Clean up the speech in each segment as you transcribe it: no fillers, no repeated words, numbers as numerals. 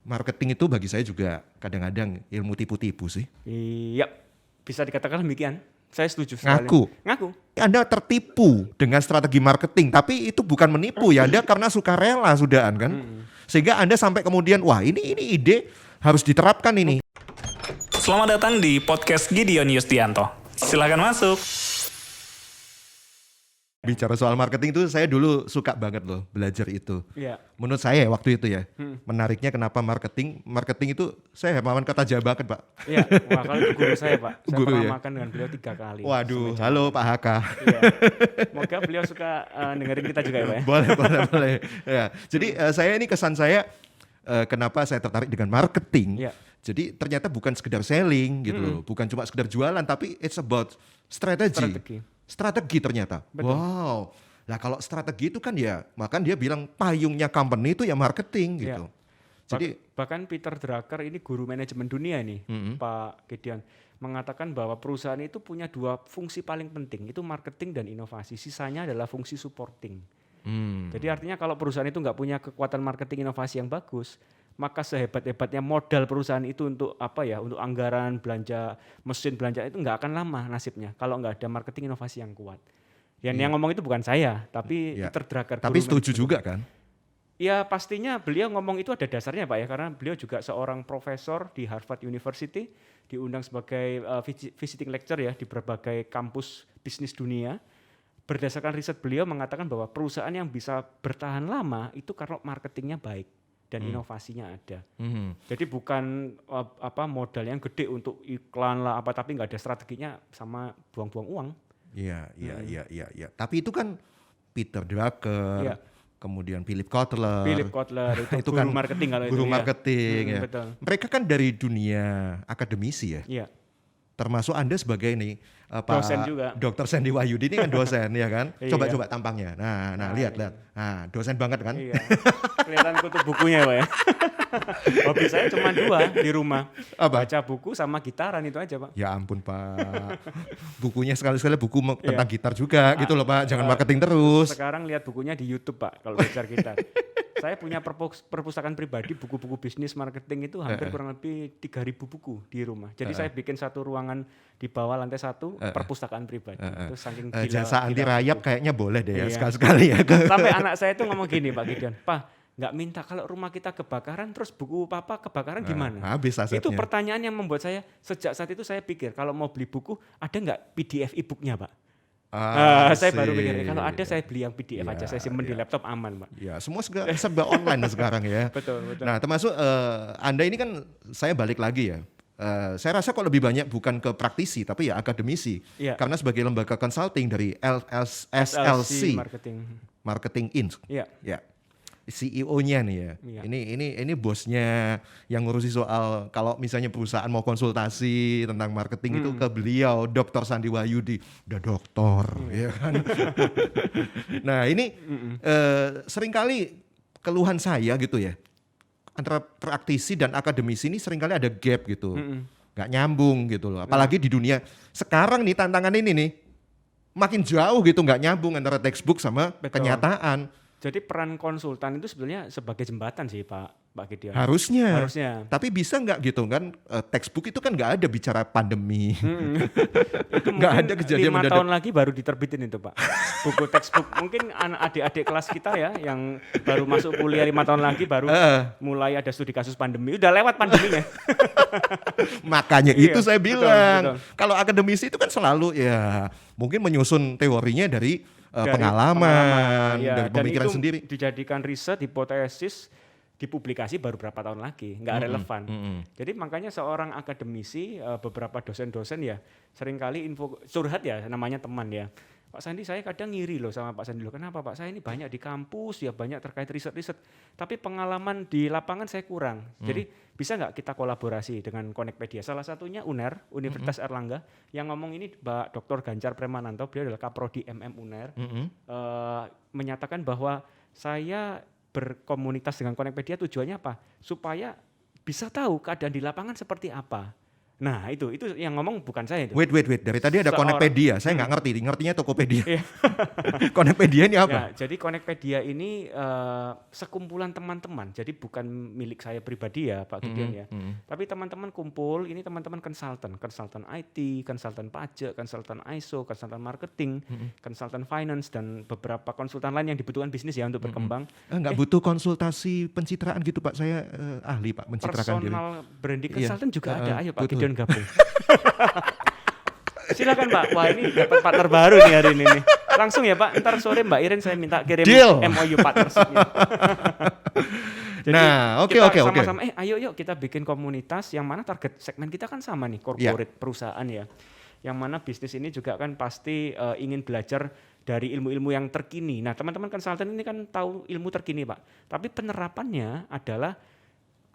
marketing itu bagi saya juga kadang-kadang ilmu tipu-tipu sih. Iya, bisa dikatakan demikian. Saya setuju sekali. Ngaku. Anda tertipu dengan strategi marketing, tapi itu bukan menipu ya, Anda karena sukarela sudahan kan. Sehingga Anda sampai kemudian, wah ini ide harus diterapkan ini. Selamat datang di podcast Gideon Yustianto. Silakan masuk. Bicara soal marketing itu saya dulu suka banget loh belajar itu. Iya. Menurut saya waktu itu ya, menariknya kenapa marketing itu saya hemawan kata Jawa banget Pak. Iya, wah kalau itu guru saya Pak. Saya Guru pernah ya? makan dengan beliau 3 kali. Waduh, halo Pak Haka. Iya. Semoga beliau suka dengerin kita juga ya Pak ya. boleh. Ya. Jadi saya ini kesan saya kenapa saya tertarik dengan marketing. Iya. Jadi ternyata bukan sekedar selling gitu loh, bukan cuma sekedar jualan, tapi it's about Strategi ternyata. Betul. Wow. Nah kalau strategi itu kan ya, makan dia bilang payungnya company itu ya marketing gitu. Jadi bahkan Peter Drucker ini guru manajemen dunia nih, Pak Gideon, mengatakan bahwa perusahaan itu punya 2 fungsi paling penting, itu marketing dan inovasi. Sisanya adalah fungsi supporting. Jadi artinya kalau perusahaan itu nggak punya kekuatan marketing inovasi yang bagus, maka sehebat-hebatnya modal perusahaan itu untuk untuk anggaran belanja, mesin belanja itu nggak akan lama nasibnya kalau nggak ada marketing inovasi yang kuat. Yang ngomong itu bukan saya, tapi Peter Drucker. Tapi setuju juga kan? Ya pastinya beliau ngomong itu ada dasarnya Pak ya, karena beliau juga seorang profesor di Harvard University, diundang sebagai visiting lecturer ya di berbagai kampus bisnis dunia. Berdasarkan riset beliau mengatakan bahwa perusahaan yang bisa bertahan lama itu karena marketingnya baik dan inovasinya ada. Jadi bukan modal yang gede untuk iklan lah tapi nggak ada strateginya, sama buang-buang uang. Iya. Tapi itu kan Peter Drucker, kemudian Philip Kotler itu kan guru marketing kalau guru itu marketing ya. Betul. Mereka kan dari dunia akademisi ya. Iya. Termasuk Anda sebagai ini dosen juga. Dr. Sandy Wahyudi ini kan dosen ya kan. Iya. Coba tampangnya. Nah lihat. Nah, dosen banget kan. Iya. Kelihatan kutub bukunya Pak ya. Hobi saya cuma 2 di rumah. Apa? Baca buku sama gitaran itu aja Pak. Ya ampun Pak. Bukunya sekali-sekali buku tentang gitar juga gitu loh Pak. Jangan marketing terus. Sekarang lihat bukunya di YouTube Pak kalau belajar gitar. Saya punya perpustakaan pribadi buku-buku bisnis marketing itu hampir kurang lebih 3.000 buku di rumah. Jadi saya bikin satu ruangan di bawah lantai 1 perpustakaan pribadi. Itu saking gila. Jasa anti rayap kayaknya boleh deh ya Iya. sekali-sekali ya. Sampai anak saya itu ngomong gini Pak Gideon, "Pak, nggak minta kalau rumah kita kebakaran terus buku papa kebakaran gimana?" Habis asetnya. Itu pertanyaan yang membuat saya sejak saat itu saya pikir kalau mau beli buku ada nggak PDF e-booknya Pak? Saya baru mikir kalau ada saya beli yang PDF aja, saya simpen di laptop aman Pak. Ya semua serba online sekarang ya. Betul. Nah termasuk Anda ini kan saya balik lagi ya. Saya rasa kok lebih banyak bukan ke praktisi tapi ya akademisi. Iya. Karena sebagai lembaga consulting dari SLC Marketing Inc. Iya. Ya. CEO-nya nih ya. Iya. Ini bosnya yang ngurusi soal kalau misalnya perusahaan mau konsultasi tentang marketing itu ke beliau, Dr. Sandy Wahyudi. Udah doktor, ya kan. Nah, ini seringkali keluhan saya gitu ya. Antara praktisi dan akademisi ini seringkali ada gap gitu. Nggak nyambung gitu loh. Apalagi di dunia sekarang nih tantangan ini nih makin jauh gitu, nggak nyambung antara textbook sama kenyataan. Jadi peran konsultan itu sebenarnya sebagai jembatan sih Pak Gideon. Harusnya. Tapi bisa nggak gitu kan? Textbook itu kan nggak ada bicara pandemi. Itu nggak ada kejadian 5 tahun lagi baru diterbitin itu Pak. Buku textbook mungkin adik-adik kelas kita ya yang baru masuk kuliah 5 tahun lagi baru mulai ada studi kasus pandemi. Udah lewat pandeminya. Makanya itu saya bilang. Betul. Kalau akademisi itu kan selalu ya mungkin menyusun teorinya dari pengalaman, ya, dari pemikiran dan itu sendiri. Dijadikan riset, hipotesis, dipublikasi baru berapa tahun lagi, nggak relevan. Jadi makanya seorang akademisi, beberapa dosen-dosen ya seringkali curhat ya, namanya teman ya. Pak Sandi, saya kadang ngiri loh sama Pak Sandi loh. Kenapa Pak? Saya ini banyak di kampus ya, banyak terkait riset-riset. Tapi pengalaman di lapangan saya kurang. Jadi bisa nggak kita kolaborasi dengan Connectpedia? Salah satunya UNER, Universitas Erlangga, yang ngomong ini Pak Dr. Ganjar Premananto, beliau adalah Kaprodi UNER, menyatakan bahwa saya berkomunitas dengan Connectpedia tujuannya apa? Supaya bisa tahu keadaan di lapangan seperti apa. Nah itu yang ngomong bukan saya itu. Wait. Dari tadi ada Seorang- Konepedia. Saya nggak ngerti. Ngertinya Tokopedia. Iya. Konepedia ini apa? Ya, jadi Connectpedia ini sekumpulan teman-teman. Jadi bukan milik saya pribadi ya Pak Gideon ya. Tapi teman-teman kumpul, ini teman-teman konsultan IT, konsultan pajak, konsultan ISO, konsultan marketing, konsultan finance dan beberapa konsultan lain yang dibutuhkan bisnis ya untuk berkembang. Nggak butuh konsultasi pencitraan gitu Pak. Saya ahli Pak mencitrakan diri. Personal branding Iya. consultant juga ada. Ayo Pak betul. Gideon gabung. Silakan Pak. Wah ini dapat partner baru nih hari ini nih. Langsung ya Pak. Ntar sore Mbak Iren saya minta kirim Deal. MOU partnership-nya. Jadi Nah, oke. kita sama-sama ayo yuk kita bikin komunitas yang mana target segmen kita kan sama nih, corporate perusahaan ya. Yang mana bisnis ini juga kan pasti ingin belajar dari ilmu-ilmu yang terkini. Nah, teman-teman konsultan ini kan tahu ilmu terkini, Pak. Tapi penerapannya adalah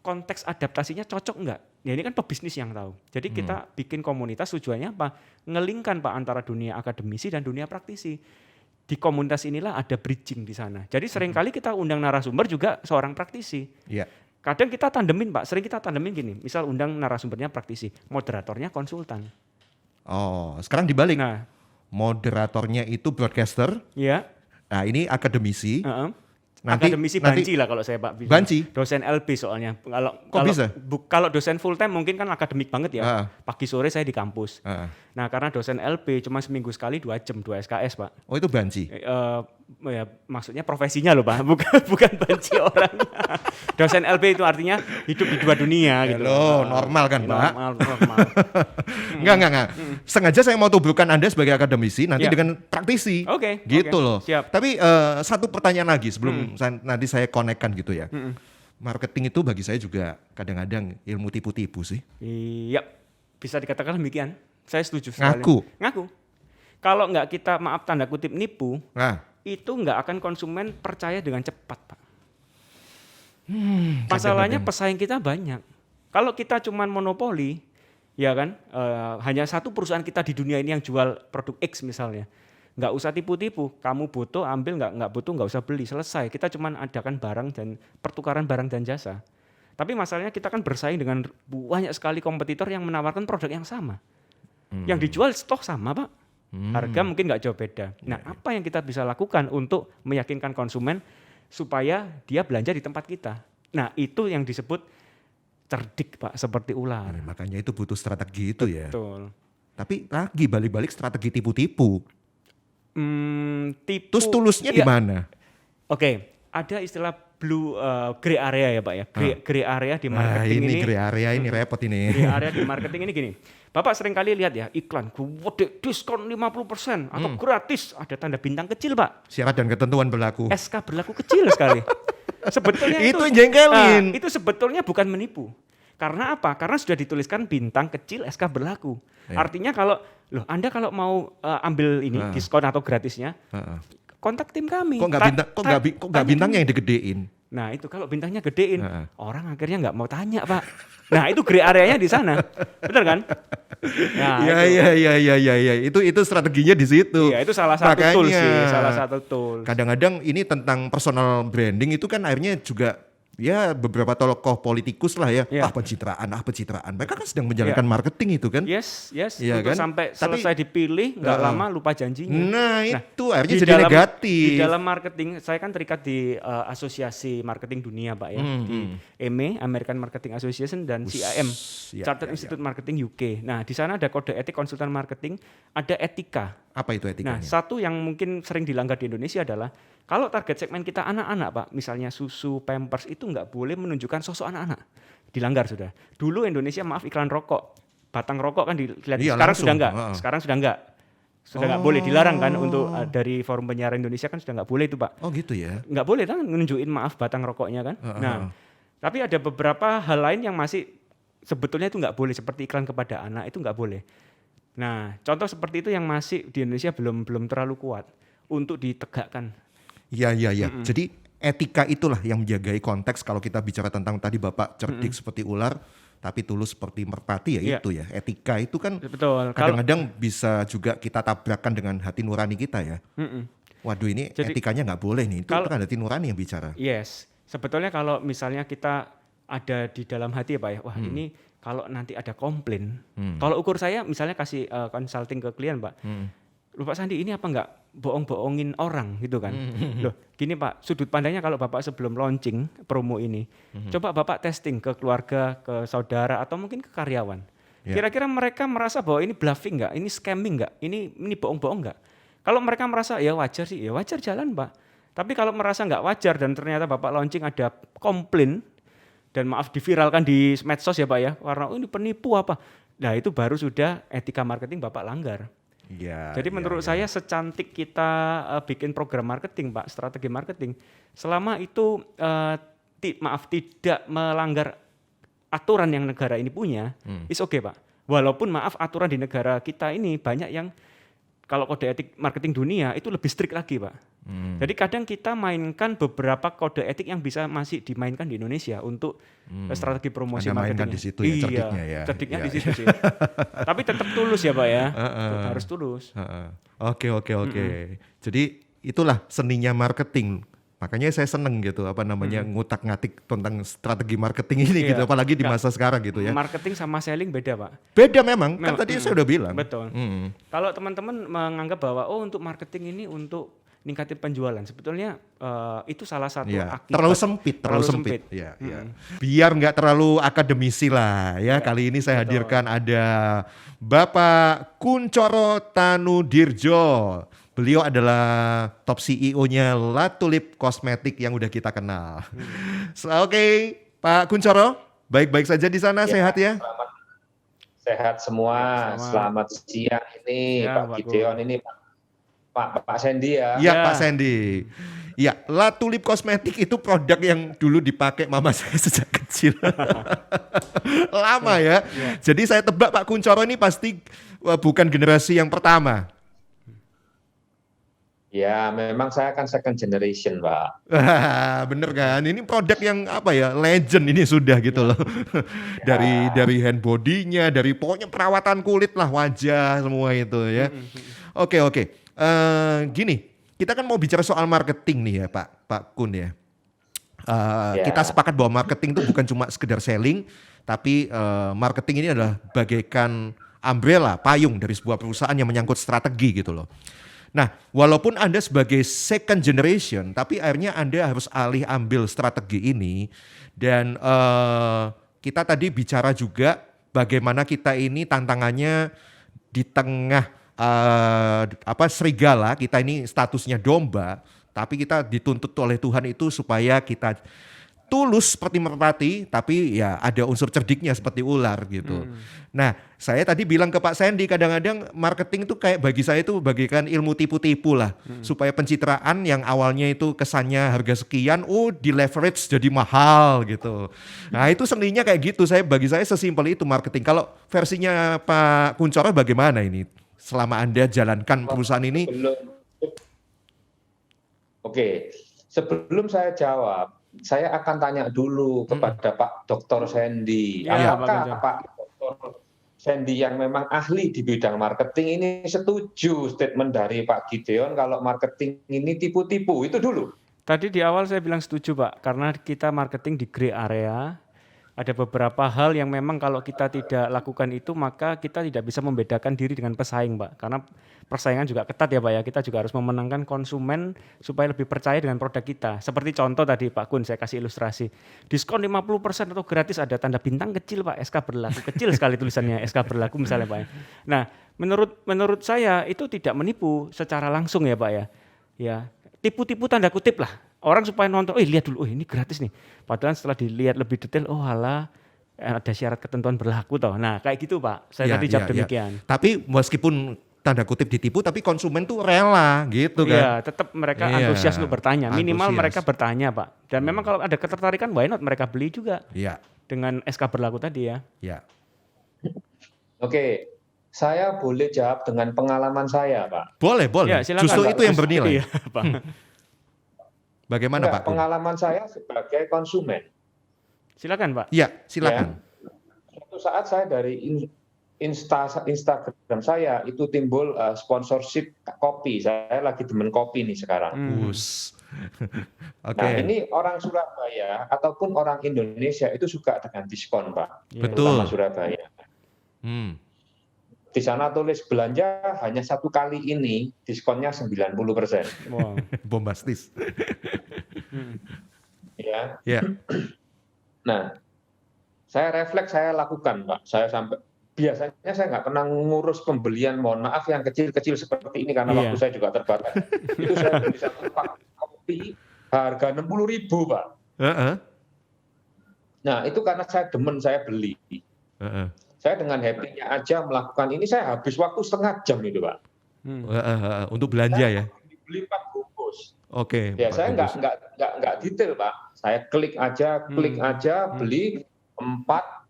konteks adaptasinya cocok enggak? Ya ini kan pebisnis yang tahu. Jadi kita bikin komunitas tujuannya apa? Ngelingkan Pak antara dunia akademisi dan dunia praktisi. Di komunitas inilah ada bridging di sana. Jadi seringkali kita undang narasumber juga seorang praktisi. Iya. Kadang kita tandemin Pak, sering kita tandemin gini. Misal undang narasumbernya praktisi, moderatornya konsultan. Oh, sekarang dibalik. Nah, Moderatornya itu broadcaster. ya. Nah, ini akademisi. Heeh. Nanti- Akademisi nanti- banci lah kalau saya Pak. Banci? Dosen LB soalnya. Kok bisa? Kalau dosen full time mungkin kan akademik banget ya. Ah. Pagi sore saya di kampus. Ah. Nah karena dosen LB cuma seminggu sekali 2 jam, 2 SKS Pak. Oh, itu banci. Ya, maksudnya profesinya loh Pak, bukan banci orangnya. Dosen LB itu artinya hidup di dua dunia gitu. Loh, normal kan, Pak? Normal. Enggak. Sengaja saya mau tubrukkan Anda sebagai akademisi nanti Ya. dengan praktisi. Oke, Gitu oke, loh. siap. Tapi satu pertanyaan lagi sebelum nanti saya konekkan gitu ya. Marketing itu bagi saya juga kadang-kadang ilmu tipu-tipu sih. Iya, bisa dikatakan demikian. Saya setuju sekali. Ngaku. Kalau nggak kita maaf tanda kutip nipu, Nah, itu nggak akan konsumen percaya dengan cepat, Pak. Masalahnya pesaing kita banyak. Kalau kita cuman monopoli, ya kan, hanya satu perusahaan kita di dunia ini yang jual produk X misalnya, nggak usah tipu-tipu. Kamu butuh ambil, nggak butuh nggak usah beli, selesai. Kita cuman adakan barang dan pertukaran barang dan jasa. Tapi masalahnya kita kan bersaing dengan banyak sekali kompetitor yang menawarkan produk yang sama. Yang dijual stok sama Pak, harga mungkin nggak jauh beda. Nah apa yang kita bisa lakukan untuk meyakinkan konsumen supaya dia belanja di tempat kita? Nah itu yang disebut cerdik Pak, seperti ular. makanya itu butuh strategi itu ya. Betul. Tapi lagi balik-balik strategi tipu-tipu. Tipu. Terus tulusnya di Iya. mana? Oke, ada istilah blue gray area ya Pak ya. Gray area di Nah, marketing ini gray area ini repot ini. Gray area di marketing ini gini. Bapak sering kali lihat ya iklan, gede diskon 50% atau gratis, ada tanda bintang kecil Pak. Syarat dan ketentuan berlaku. SK berlaku kecil sekali. Sebetulnya Itu jengkelin. itu sebetulnya bukan menipu. Karena apa? Karena sudah dituliskan bintang kecil SK berlaku. Ya. Artinya kalau Anda kalau mau ambil ini diskon atau gratisnya, Heeh. kontak tim kami. Kok nggak bintangnya yang digedein? Nah itu kalau bintangnya gedein, Heeh. orang akhirnya nggak mau tanya Pak. Nah itu gray area-nya di sana, benar kan? Nah, Iya. Itu strateginya di situ. Iya, itu salah satu Makanya, tool sih, salah satu tool. Kadang-kadang ini tentang personal branding itu kan akhirnya juga ya beberapa tokoh politikus lah ya. Iya. Pencitraan. Mereka kan sedang menjalankan marketing itu kan. Yes, Iya untuk kan? sampai Tapi- selesai dipilih nggak lama lupa janjinya. Nah, itu akhirnya di jadi dalam- negatif. Di dalam marketing, saya kan terikat di asosiasi marketing dunia Pak ya, di AMA, American Marketing Association dan CIM, ya, Chartered Institute Marketing UK. Nah di sana ada kode etik konsultan marketing, ada etika. Apa itu Nah, etikanya? satu yang mungkin sering dilanggar di Indonesia adalah kalau target segmen kita anak-anak, Pak, misalnya susu, pampers itu nggak boleh menunjukkan sosok anak-anak. Dilanggar sudah. Dulu Indonesia maaf iklan rokok, batang rokok kan dilihat. Iya, Sekarang langsung. sudah nggak. Heeh. Sekarang sudah nggak. Sudah nggak boleh, dilarang kan untuk dari Forum Penyiaran Indonesia kan sudah nggak boleh itu Pak. Oh gitu ya. Nggak boleh kan nunjukin maaf batang rokoknya kan. Nah, tapi ada beberapa hal lain yang masih sebetulnya itu nggak boleh, seperti iklan kepada anak itu nggak boleh. Nah, contoh seperti itu yang masih di Indonesia belum terlalu kuat untuk ditegakkan. Iya. Jadi etika itulah yang menjagai konteks kalau kita bicara tentang tadi Bapak cerdik seperti ular tapi tulus seperti merpati ya Iya. itu ya. Etika itu kan Betul. kadang-kadang bisa juga kita tabrakkan dengan hati nurani kita ya. Mm-mm. Waduh ini Jadi- etikanya nggak boleh nih. Itu Kalau- kan hati nurani yang bicara. Yes, sebetulnya kalau misalnya kita ada di dalam hati ya Pak ya. Wah ini kalau nanti ada komplain, kalau ukur saya misalnya kasih consulting ke klien Pak, loh Pak Sandi ini apa enggak bohong-bohongin orang gitu kan. Loh gini Pak, sudut pandangnya kalau Bapak sebelum launching promo ini, coba Bapak testing ke keluarga, ke saudara atau mungkin ke karyawan. Kira-kira mereka merasa bahwa ini bluffing enggak, ini scamming enggak, ini bohong-bohong enggak. Kalau mereka merasa ya wajar sih, ya wajar jalan Pak. Tapi kalau merasa nggak wajar dan ternyata Bapak launching ada komplain, dan maaf diviralkan di medsos ya Pak ya, karena ini penipu apa. Nah itu baru sudah etika marketing Bapak langgar. Jadi menurut saya secantik kita bikin program marketing Pak, strategi marketing, selama itu tidak melanggar aturan yang negara ini punya, is okay Pak. Walaupun maaf aturan di negara kita ini banyak yang kalau kode etik marketing dunia itu lebih strict lagi Pak. Jadi kadang kita mainkan beberapa kode etik yang bisa masih dimainkan di Indonesia untuk strategi promosi marketing. Di situ ya, cerdiknya ya. Cerdiknya di situ sih. Tapi tetap tulus ya Pak ya, harus tulus. Oke. Jadi itulah seninya marketing. Makanya saya seneng gitu ngutak-ngatik tentang strategi marketing ini gitu, apalagi di masa sekarang gitu ya. Marketing sama selling beda Pak. Beda memang, kan tadi saya udah bilang. Betul. Kalau teman-teman menganggap bahwa untuk marketing ini untuk ningkatin penjualan, sebetulnya itu salah satu akibat. Terlalu sempit. Ya. Biar nggak terlalu akademisi lah ya. Kali ini saya hadirkan ada Bapak Kuncoro Tanudirjo. Beliau adalah top CEO-nya La Tulip Kosmetik yang udah kita kenal. Oke, Pak Kuncoro, baik-baik saja di sana, sehat ya? Sehat semua. Selamat siang ini Pak Gideon, ini Pak Sandy ya. Iya Pak Sandy. Ya, La Tulip Kosmetik itu produk yang dulu dipakai mama saya sejak kecil. Lama ya. Jadi saya tebak Pak Kuncoro ini pasti bukan generasi yang pertama. Ya, memang saya kan second generation, Pak. Bener kan? Ini produk yang legend ini sudah gitu loh. Dari hand body-nya, dari pokoknya perawatan kulit lah, wajah semua itu ya. Oke. Gini, kita kan mau bicara soal marketing nih ya Pak Kun ya. Kita sepakat bahwa marketing itu bukan cuma sekedar selling, tapi marketing ini adalah bagaikan umbrella, payung dari sebuah perusahaan yang menyangkut strategi gitu loh. Nah, walaupun Anda sebagai second generation, tapi akhirnya Anda harus alih ambil strategi ini. Dan kita tadi bicara juga bagaimana kita ini tantangannya di tengah serigala, kita ini statusnya domba, tapi kita dituntut oleh Tuhan itu supaya kita tulus seperti merpati, tapi ya ada unsur cerdiknya seperti ular gitu. Nah, saya tadi bilang ke Pak Sandy, kadang-kadang marketing itu kayak bagi saya itu bagikan ilmu tipu-tipu lah. Supaya pencitraan yang awalnya itu kesannya harga sekian, di leverage jadi mahal gitu. Nah itu seninya kayak gitu, bagi saya sesimpel itu marketing. Kalau versinya Pak Kuncoro bagaimana ini? Selama Anda jalankan perusahaan ini? Oke, sebelum saya jawab, saya akan tanya dulu kepada Pak Dr. Sandy. Apakah Pak Dr. Sandy yang memang ahli di bidang marketing ini setuju statement dari Pak Gideon kalau marketing ini tipu-tipu? Itu dulu. Tadi di awal saya bilang setuju Pak, karena kita marketing di gray area. Ada beberapa hal yang memang kalau kita tidak lakukan itu maka kita tidak bisa membedakan diri dengan pesaing Pak. Karena persaingan juga ketat ya Pak ya, kita juga harus memenangkan konsumen supaya lebih percaya dengan produk kita. Seperti contoh tadi Pak Kun, saya kasih ilustrasi. Diskon 50% atau gratis, ada tanda bintang kecil Pak, SK berlaku. Kecil sekali tulisannya, SK berlaku misalnya Pak ya. Nah menurut saya itu tidak menipu secara langsung ya Pak ya. Ya, tipu-tipu tanda kutip lah. Orang supaya nonton, lihat dulu, ini gratis nih. Padahal setelah dilihat lebih detail, ada syarat ketentuan berlaku toh. Nah kayak gitu Pak, saya tadi jawab demikian. Tapi meskipun tanda kutip ditipu, tapi konsumen tuh rela gitu kan. Iya, tetap mereka antusias untuk bertanya. Minimal mereka bertanya Pak. Dan memang kalau ada ketertarikan, why not mereka beli juga. Iya. Dengan SK berlaku tadi ya. Iya. Oke, saya boleh jawab dengan pengalaman saya Pak? Boleh. Ya, justru itu yang bernilai. Iya, Pak. Bagaimana Pak? Pengalaman saya sebagai konsumen. Silakan Pak. Iya, silakan. Suatu saat saya dari Instagram saya itu timbul sponsorship kopi. Saya lagi demen kopi nih sekarang. Oke. Nah, ini orang Surabaya ataupun orang Indonesia itu suka dengan diskon, Pak. Betul. Terutama Surabaya. Hmm. Di sana tulis belanja hanya 1 kali ini, diskonnya 90%. Wow. Bombastis. Ya. Ya. Nah, saya refleks, saya lakukan, Pak. Biasanya saya nggak pernah ngurus pembelian, mohon maaf, yang kecil-kecil seperti ini karena waktu saya juga terbatas. Itu saya beli 1 pak kopi harga 60.000, Pak. Nah, itu karena saya demen, saya beli. Saya dengan happy-nya aja melakukan ini, saya habis waktu setengah jam itu, Pak. Untuk belanja ya? Beli 4 bungkus. Oke. Ya, saya nggak detail, Pak. Saya klik aja, beli 4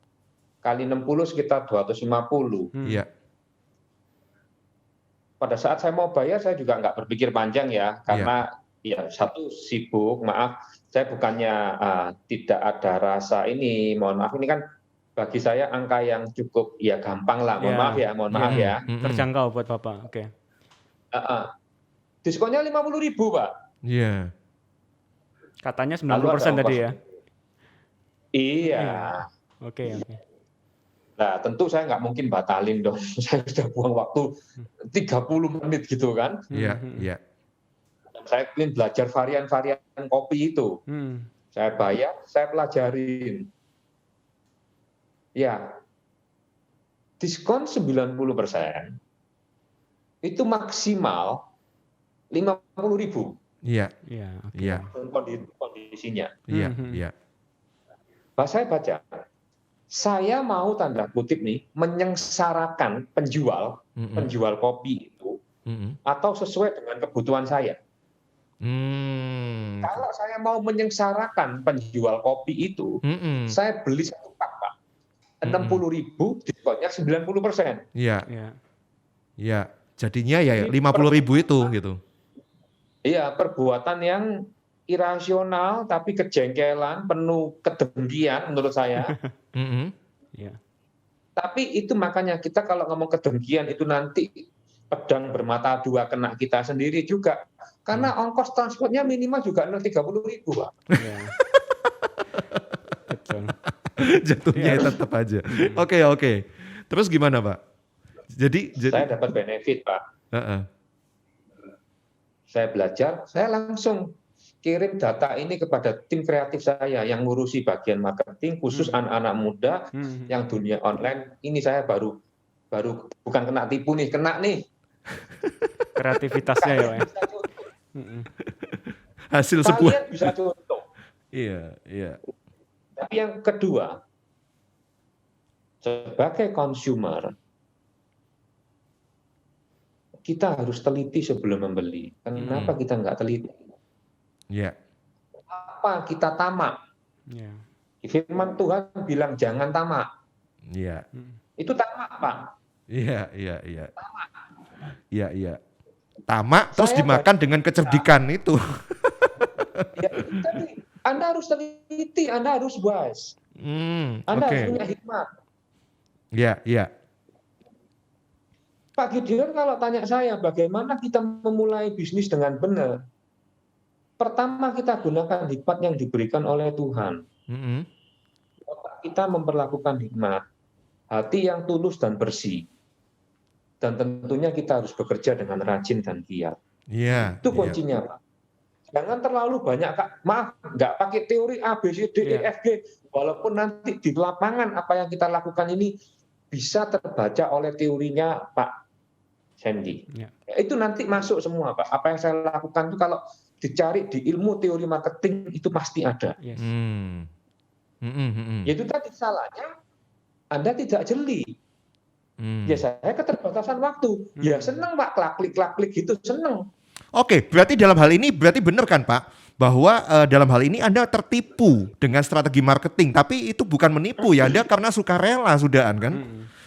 kali 60 sekitar 250. Iya. Pada saat saya mau bayar, saya juga nggak berpikir panjang ya, karena ya satu sibuk, maaf, saya bukannya tidak ada rasa ini, mohon maaf, ini kan bagi saya angka yang cukup ya gampang lah, mohon maaf ya. Terjangkau buat Bapak, oke. Diskonnya 50.000, Pak. Iya. Katanya 90% tadi ya? Iya. Oke. Nah, tentu saya nggak mungkin batalin dong. Saya sudah buang waktu 30 menit gitu kan. Iya. Saya ingin belajar varian-varian kopi itu. Saya bayar, saya pelajarin. Ya, diskon 90%, itu maksimal 50.000. Iya. Kondisinya. Iya. Pak, saya baca. Saya mau tanda kutip nih menyengsarakan penjual kopi itu atau sesuai dengan kebutuhan saya. Kalau saya mau menyengsarakan penjual kopi itu, saya beli 1 pak, Pak. 60.000, diskonnya 90%. Iya. Jadinya ya 50.000 itu gitu. Iya, perbuatan yang irasional tapi kejengkelan, penuh kedengkian menurut saya. Tapi itu makanya kita kalau ngomong kedengkian itu nanti pedang bermata dua kena kita sendiri juga. Karena ongkos transportnya minimal juga 30.000, Pak. Betul. Jatuhnya tetap aja. Oke. Terus gimana, Pak? Jadi saya dapat benefit, Pak. Saya belajar, saya langsung kirim data ini kepada tim kreatif saya yang ngurusi bagian marketing, khusus anak-anak muda yang dunia online. Ini saya baru bukan kena tipu nih, kena nih. Kreativitasnya ya, Pak. Hasil sebuah. Kalian bisa contoh. Iya. Tapi yang kedua, sebagai consumer, kita harus teliti sebelum membeli. Kenapa kita nggak teliti? Iya. Apa kita tamak? Firman Tuhan bilang jangan tamak. Iya. Itu tamak, Pak. Iya. Iya. Tamak terus dimakan dengan kecerdikan itu. Ya, tapi Anda harus teliti, Anda harus wise. Anda harus punya hikmat. Iya. Pak Gideon kalau tanya saya bagaimana kita memulai bisnis dengan benar, pertama kita gunakan hikmat yang diberikan oleh Tuhan. Kita memperlakukan hikmat, hati yang tulus dan bersih, dan tentunya kita harus bekerja dengan rajin dan giat. Itu kuncinya, Pak. Jangan terlalu banyak, nggak pakai teori A, B, C, D, E, F, G, walaupun nanti di lapangan apa yang kita lakukan ini bisa terbaca oleh teorinya Pak Sandy. Itu nanti masuk semua, Pak. Apa yang saya lakukan itu kalau dicari di ilmu teori marketing itu pasti ada. Itu tadi salahnya Anda tidak jeli. Ya saya keterbatasan waktu. Ya seneng, Pak, klik gitu, seneng. Oke, berarti dalam hal ini benar kan, Pak, bahwa dalam hal ini Anda tertipu dengan strategi marketing, tapi itu bukan menipu ya, Anda karena sukarela sudahan kan,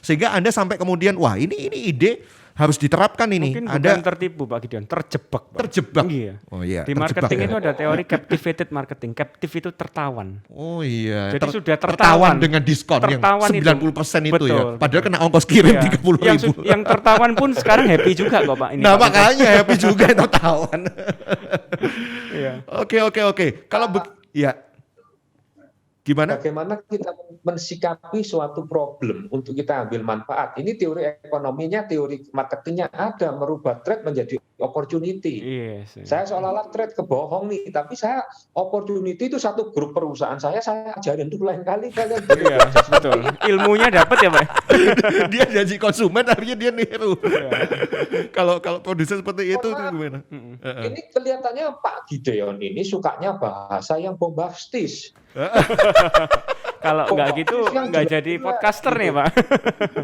sehingga Anda sampai kemudian wah ini ide harus diterapkan ini. Mungkin Ada bukan tertipu Pak Gideon, terjebak Pak. terjebak. Iya. Oh iya, Di terjebak marketing ya. itu ada teori captivated marketing. Captive itu tertawan. Oh iya. Jadi sudah tertawan. dengan diskon Tertawan yang 90% itu, Betul, ya. Padahal betul. kena ongkos kirim Iya. 30.000. Yang tertawan pun sekarang happy juga kok Pak. Ini Nah Pak. makanya happy juga yang tertawan. Iya. Oke. Kalau ya. Gimana? Bagaimana kita mensikapi suatu problem untuk kita ambil manfaat. Ini teori ekonominya, teori marketingnya ada, merubah threat menjadi opportunity. Yes, iya. Saya seolah-olah threat kebohong nih, tapi saya opportunity itu satu grup perusahaan saya ajarin untuk lain kali kalian. Iya, betul. Ilmunya dapat ya Pak. Dia janji konsumen akhirnya dia niru. Iya. Kalau produsen seperti itu tuh gimana? Ini kelihatannya Pak Gideon ini sukanya bahasa yang bombastis. Kalau nggak gitu Yang nggak jelas jadi juga, podcaster gitu. nih Pak.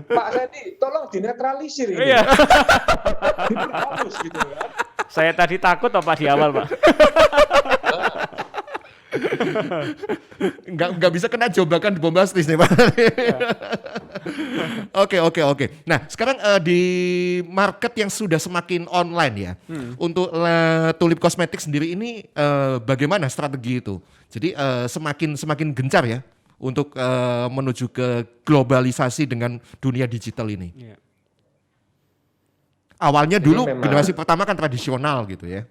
Pak Sandy, tolong dinetralisir ini. Iya. Bagus gitu kan. Saya tadi takut Pak di awal Pak. Nggak bisa kena jebakan bombastis nih Pak. Oke. Nah sekarang di market yang sudah semakin online ya, untuk Tulip Cosmetics sendiri ini bagaimana strategi itu? Jadi semakin gencar ya untuk menuju ke globalisasi dengan dunia digital ini. Iya. Awalnya Jadi dulu memang- generasi pertama kan tradisional gitu ya.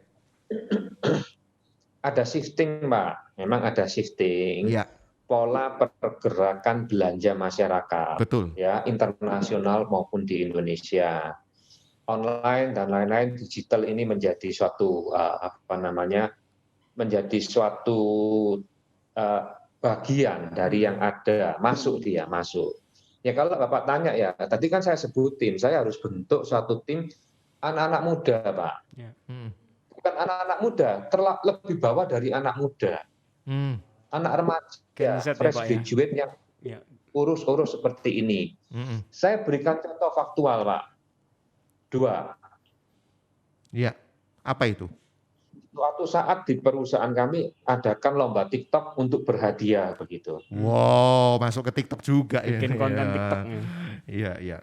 Ada shifting, Pak. Memang ada shifting. Iya, Pola pergerakan belanja masyarakat, betul. ya internasional maupun di Indonesia, online dan lain-lain, digital ini menjadi suatu menjadi suatu bagian dari yang ada, masuk. Ya kalau Bapak tanya ya, tadi kan saya sebutin, saya harus bentuk suatu tim anak-anak muda, Pak. Bukan anak-anak muda, lebih bawah dari anak muda. Anak remaja, Gen Z ya, fresh Pak, ya? graduate yang Iya. urus-urus seperti ini. Saya berikan contoh faktual, Pak. 2. Iya. Apa itu? Suatu saat di perusahaan kami adakan lomba TikTok untuk berhadiah begitu. Wow, masuk ke TikTok juga ya. Bikin konten Iya. TikToknya. Iya.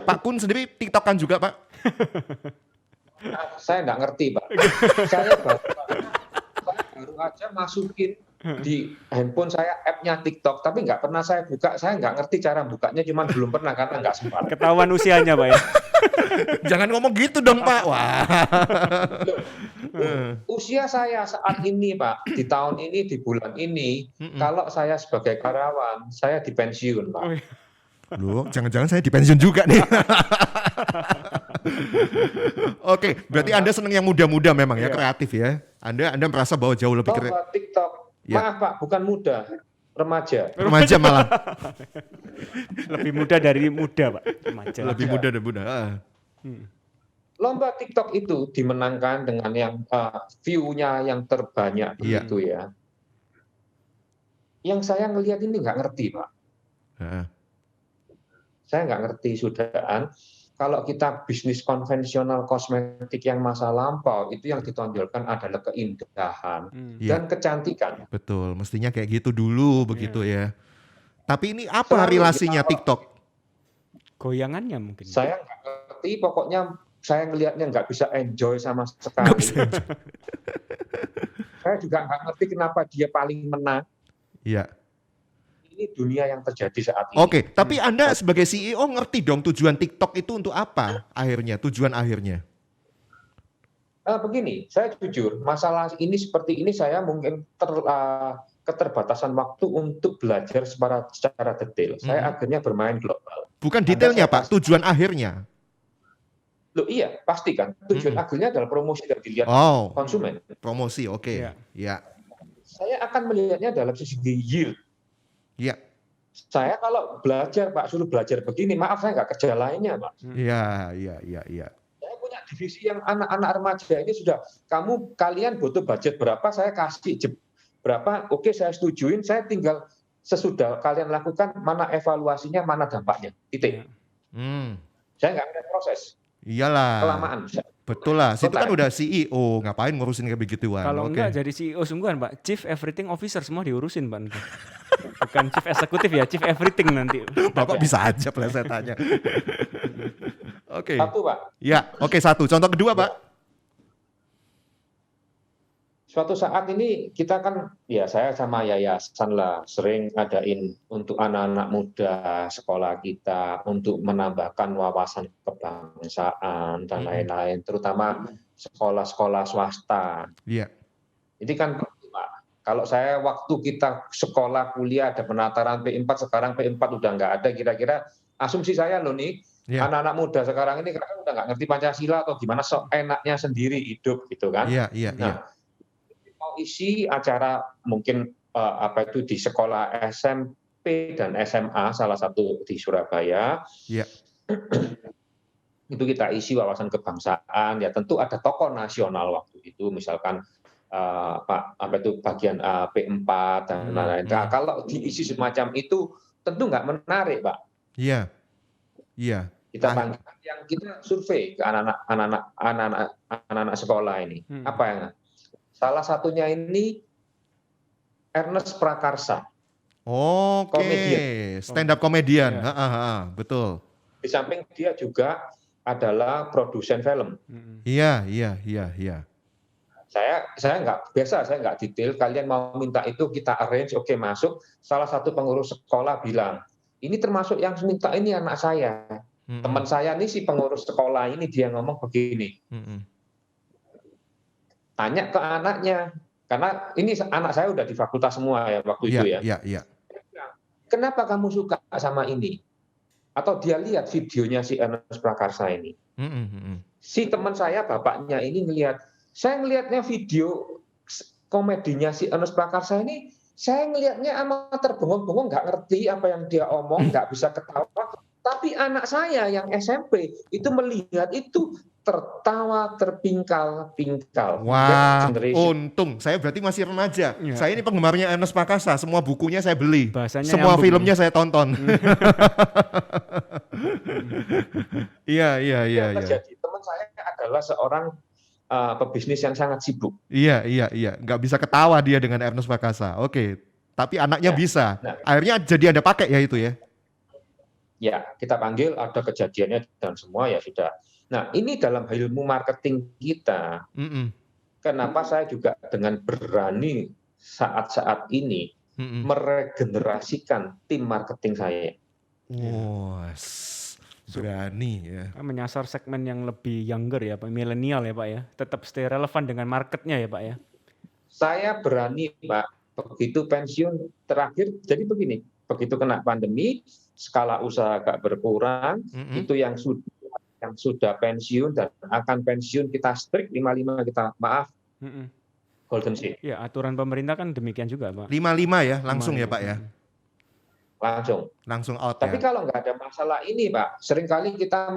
Pak Kun sendiri TikTokan juga Pak? Saya nggak ngerti, Pak. Saya baru aja masukin di handphone saya app-nya TikTok, tapi nggak pernah saya buka. Saya nggak ngerti cara bukanya, cuman belum pernah karena nggak sempat. Ketahuan usianya Pak ya. Jangan ngomong gitu dong Pak. Wah. Usia saya saat ini, Pak, di tahun ini, di bulan ini, kalau saya sebagai karyawan, saya di pensiun, Pak. Loh, jangan-jangan saya di pensiun juga nih. Oke, berarti Anda senang yang muda-muda memang ya, kreatif ya. Anda merasa bahwa jauh lebih kreatif. Lomba TikTok, maaf Pak, bukan muda, remaja. Remaja malah. Lebih muda dari muda Pak. Remaja. Lebih muda dan muda. Lomba TikTok itu dimenangkan dengan yang view-nya yang terbanyak begitu ya. Yang saya ngelihat ini nggak ngerti, Pak. Saya nggak ngerti sudahan. Kalau kita bisnis konvensional kosmetik yang masa lampau, itu yang ditonjolkan adalah keindahan dan kecantikan. Betul, mestinya kayak gitu dulu begitu ya. Tapi ini apa relasinya TikTok? Goyangannya mungkin. Saya nggak ngerti, pokoknya saya ngelihatnya nggak bisa enjoy sama sekali. Saya juga nggak ngerti kenapa dia paling menang. Iya. Ini dunia yang terjadi saat ini. Oke, tapi Anda sebagai CEO ngerti dong tujuan TikTok itu untuk apa akhirnya, tujuan akhirnya? Begini, saya jujur, masalah ini seperti ini saya mungkin keterbatasan waktu untuk belajar secara detail. Saya akhirnya bermain global. Bukan detailnya Pak, tujuan akhirnya. Loh iya, pasti kan. Tujuan akhirnya adalah promosi dan dilihat konsumen. Promosi, oke. Ya. Saya akan melihatnya dalam segi yield. Iya. Saya kalau belajar, Pak, suruh belajar begini, maaf saya nggak kerja lainnya, Pak. Iya. Saya punya divisi yang anak-anak remaja ini sudah, kalian butuh budget berapa, saya kasih berapa, oke saya setujuin, saya tinggal sesudah kalian lakukan, mana evaluasinya, mana dampaknya, titik. Saya nggak ada proses. Iyalah. Kelamaan. Betul lah, situ kan udah CEO, ngapain ngurusin kayak begituan. Kalau enggak jadi CEO sungguhan Pak, Chief Everything Officer semua diurusin Pak. Bukan Chief Executive ya, Chief Everything nanti. Bapak bisa aja plesetannya. Oke. Satu, Pak. Ya, oke, satu. Contoh kedua, Pak. Suatu saat ini kita kan, ya saya sama yayasan lah, sering ngadain untuk anak-anak muda sekolah kita, untuk menambahkan wawasan kebangsaan dan lain-lain, terutama sekolah-sekolah swasta. Iya. Ini kan, Pak, kalau saya waktu kita sekolah kuliah ada penataran P4, sekarang P4 udah nggak ada, kira-kira asumsi saya loh nih, Iya. anak-anak muda sekarang ini kan udah nggak ngerti Pancasila atau gimana, sok enaknya sendiri hidup gitu kan. Iya, iya, iya. Nah, mau isi acara mungkin di sekolah SMP dan SMA, salah satu di Surabaya. Iya. Itu kita isi wawasan kebangsaan, ya tentu ada tokoh nasional waktu itu, misalkan bagian P4 dan lain-lain. Nah, kalau diisi semacam itu tentu nggak menarik, Pak. Iya. Iya. Kita panggil yang kita survei ke anak-anak sekolah ini. Apa yang? Salah satunya ini Ernest Prakarsa. Oke, Komedian. stand up komedian. Ya. Betul. Di samping dia juga adalah produsen film. Iya, iya, iya, iya. Saya nggak detail. Kalian mau minta itu kita arrange, oke masuk. Salah satu pengurus sekolah bilang, ini termasuk yang minta ini anak saya. Teman saya nih si pengurus sekolah ini dia ngomong begini. Tanya ke anaknya, karena ini anak saya udah di fakultas semua ya waktu itu ya. Iya. Kenapa kamu suka sama ini? Atau dia lihat videonya si Ernest Prakarsa ini. Si teman saya, bapaknya ini ngelihat, saya ngelihatnya video komedinya si Ernest Prakarsa ini, saya ngelihatnya amat terbengong-bengong, nggak ngerti apa yang dia omong, nggak bisa ketawa. Tapi anak saya yang SMP itu melihat itu tertawa terpingkal-pingkal. Wah, untung. Saya berarti masih remaja. Ya. Saya ini penggemarnya Ernest Prakasa. Semua bukunya saya beli. Bahasanya semua nyambung. filmnya saya tonton. Iya. Jadi teman saya adalah seorang pebisnis yang sangat sibuk. Iya. Nggak bisa ketawa dia dengan Ernest Prakasa. Oke. Tapi anaknya bisa. Akhirnya jadi Anda pakai ya itu ya? Ya, kita panggil, ada kejadiannya dan semua ya sudah. Nah, ini dalam ilmu marketing kita. Kenapa saya juga dengan berani saat-saat ini meregenerasikan tim marketing saya. Wah, berani ya. Menyasar segmen yang lebih younger ya Pak, milenial ya Pak ya. Tetap stay relevan dengan marketnya ya Pak ya. Saya berani Pak, begitu pensiun terakhir, jadi begini, begitu kena pandemi, skala usaha agak berkurang, itu yang sudah pensiun dan akan pensiun kita strict 55 kita maaf golden seat. Ya, aturan pemerintah kan demikian juga, Pak. 55 ya, langsung 55. Ya, Pak ya. Langsung out. Tapi kalau nggak ada masalah ini, Pak, seringkali kita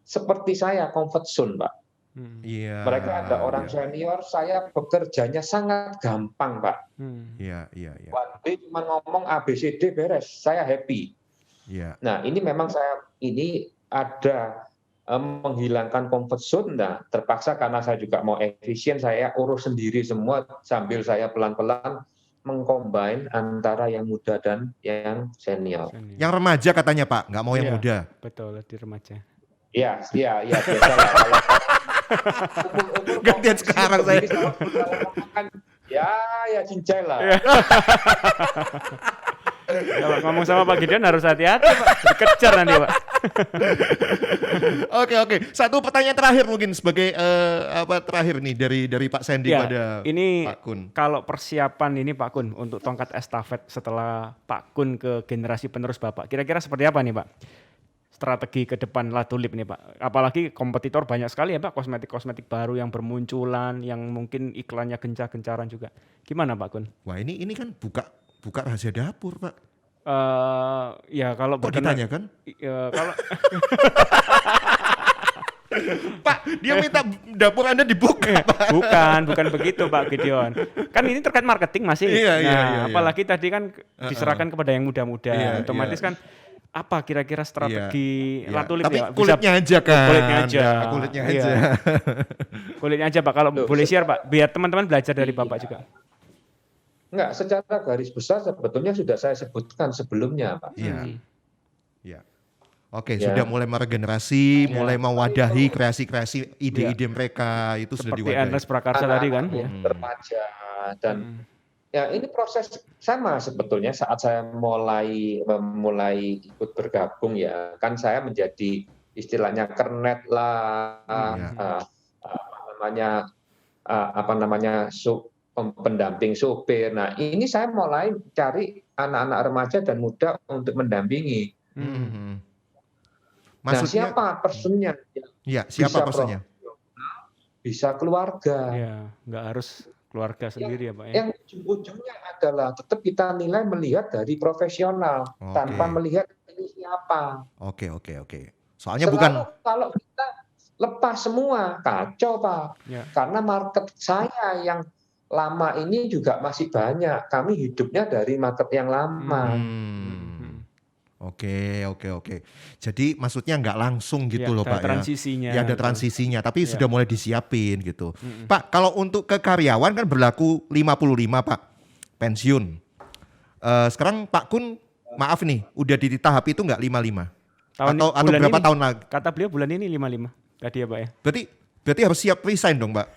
seperti saya comfort zone, Pak. Mereka ada orang senior, saya bekerjanya sangat gampang, Pak. Iya. Waktu cuma ngomong ABCD beres, saya happy. Nah, ini memang saya ini ada menghilangkan comfort zone. Nah, terpaksa karena saya juga mau efisien, saya urus sendiri semua sambil saya pelan-pelan mengcombine antara yang muda dan yang senior. Yang remaja katanya Pak, nggak mau yang muda. Betul, di remaja. Iya, biasalah. Gantian sekarang saya. Ya cincai lah. Kalau ngomong sama Pak Gideon harus hati-hati Pak, dikejar nanti Pak. Oke. Satu pertanyaan terakhir mungkin sebagai terakhir nih dari Pak Sandy pada ini Pak Kun. Kalau persiapan ini Pak Kun untuk tongkat estafet setelah Pak Kun ke generasi penerus Bapak, kira-kira seperti apa nih Pak? Strategi ke depan La Tulip nih Pak. Apalagi kompetitor banyak sekali ya Pak, kosmetik-kosmetik baru yang bermunculan, yang mungkin iklannya gencar-gencaran juga. Gimana Pak Kun? Wah ini kan buka rahasia dapur Pak. Ya kalau kok ditanya kan? Kalau Pak, dia minta dapur Anda dibuka. Pak. Bukan begitu Pak Gideon. Kan ini terkait marketing masih. Iya. Apalagi tadi kan diserahkan kepada yang muda-muda. Otomatis kan apa kira-kira strategi La Tulip tapi ya? kulitnya aja kan. Kulitnya aja. Kulitnya aja Pak, kalau boleh share Pak, biar teman-teman belajar dari Bapak juga. Enggak, secara garis besar sebetulnya sudah saya sebutkan sebelumnya Pak. Iya. Oke, Ya. sudah mulai meregenerasi, mulai mewadahi kreasi-kreasi ide-ide mereka itu sudah Seperti diwadahi. Ernest Prakarsa tadi kan. Ya. Remaja dan ya ini proses sama sebetulnya saat saya mulai ikut bergabung ya, kan saya menjadi istilahnya kernet lah, apa namanya pendamping supir. Nah ini saya mulai cari anak-anak remaja dan muda untuk mendampingi. Nah siapa personnya? Ya, siapa personnya? Bisa keluarga. Ya, nggak harus keluarga sendiri ya Pak ya. Yang ujung-ujungnya adalah tetap kita melihat dari profesional tanpa melihat ini siapa. Oke. Soalnya bukan kalau kita lepas semua kacau Pak. Ya. Karena market saya yang lama ini juga masih banyak. Kami hidupnya dari market yang lama. Oke. Jadi maksudnya nggak langsung gitu loh Pak transisinya. Ya ada transisinya, tapi sudah mulai disiapin gitu. Pak, kalau untuk ke karyawan kan berlaku 55 Pak, pensiun. Sekarang Pak Kun, maaf nih, udah di tahap itu nggak 55? Atau berapa tahun lagi? Kata beliau bulan ini 55 tadi ya Pak ya. Berarti harus siap resign dong Pak?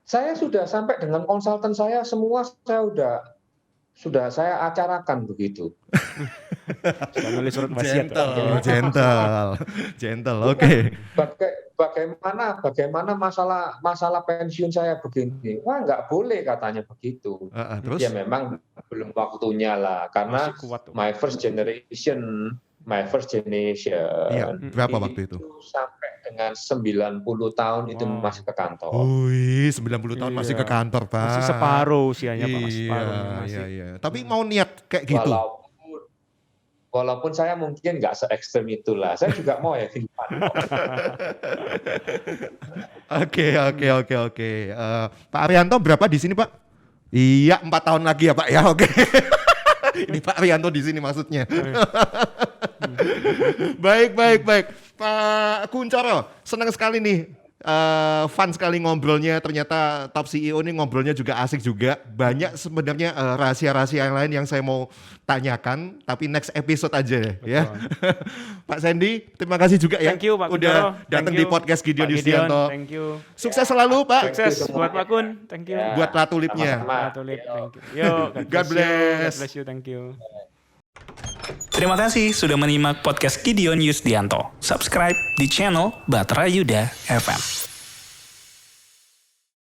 Saya sudah sampai dengan konsultan saya semua sudah saya acarakan begitu. Sudah nulis surat wasiat. Gentle. Oke. Bagaimana masalah pensiun saya begini? Wah, nggak boleh katanya begitu. Terus? Ya memang belum waktunya lah, karena my first generation. Iya, berapa waktu itu? Sampai dengan 90 tahun itu masih ke kantor. Wih, 90 tahun masih ke kantor, Pak. Masih separuh usianya, Pak. Separuh. Iya. Tapi mau niat kayak gitu. Walaupun saya mungkin nggak se-ekstrem itulah. Saya juga mau ya fun. Oke. Pak Arianto berapa di sini, Pak? Iya, 4 tahun lagi ya, Pak ya. Oke. Ini Pak Arianto di sini maksudnya. Baik. Pak Kuncoro, senang sekali nih. Fun sekali ngobrolnya. Ternyata Top CEO ini ngobrolnya juga asik juga. Banyak sebenarnya rahasia-rahasia yang lain yang saya mau tanyakan, tapi next episode aja ya. Pak Sandy, terima kasih juga ya. Thank you, Pak udah datang di podcast Gideon Yustianto. Thank you. Sukses selalu Pak. Sukses buat Pak Kun. Thank you. Buat Latulipnya. Latulip, thank you. Yo, God bless. God bless you, thank you. Terima kasih sudah menyimak podcast Gideon Yustianto. Subscribe di channel Batra Yuda FM.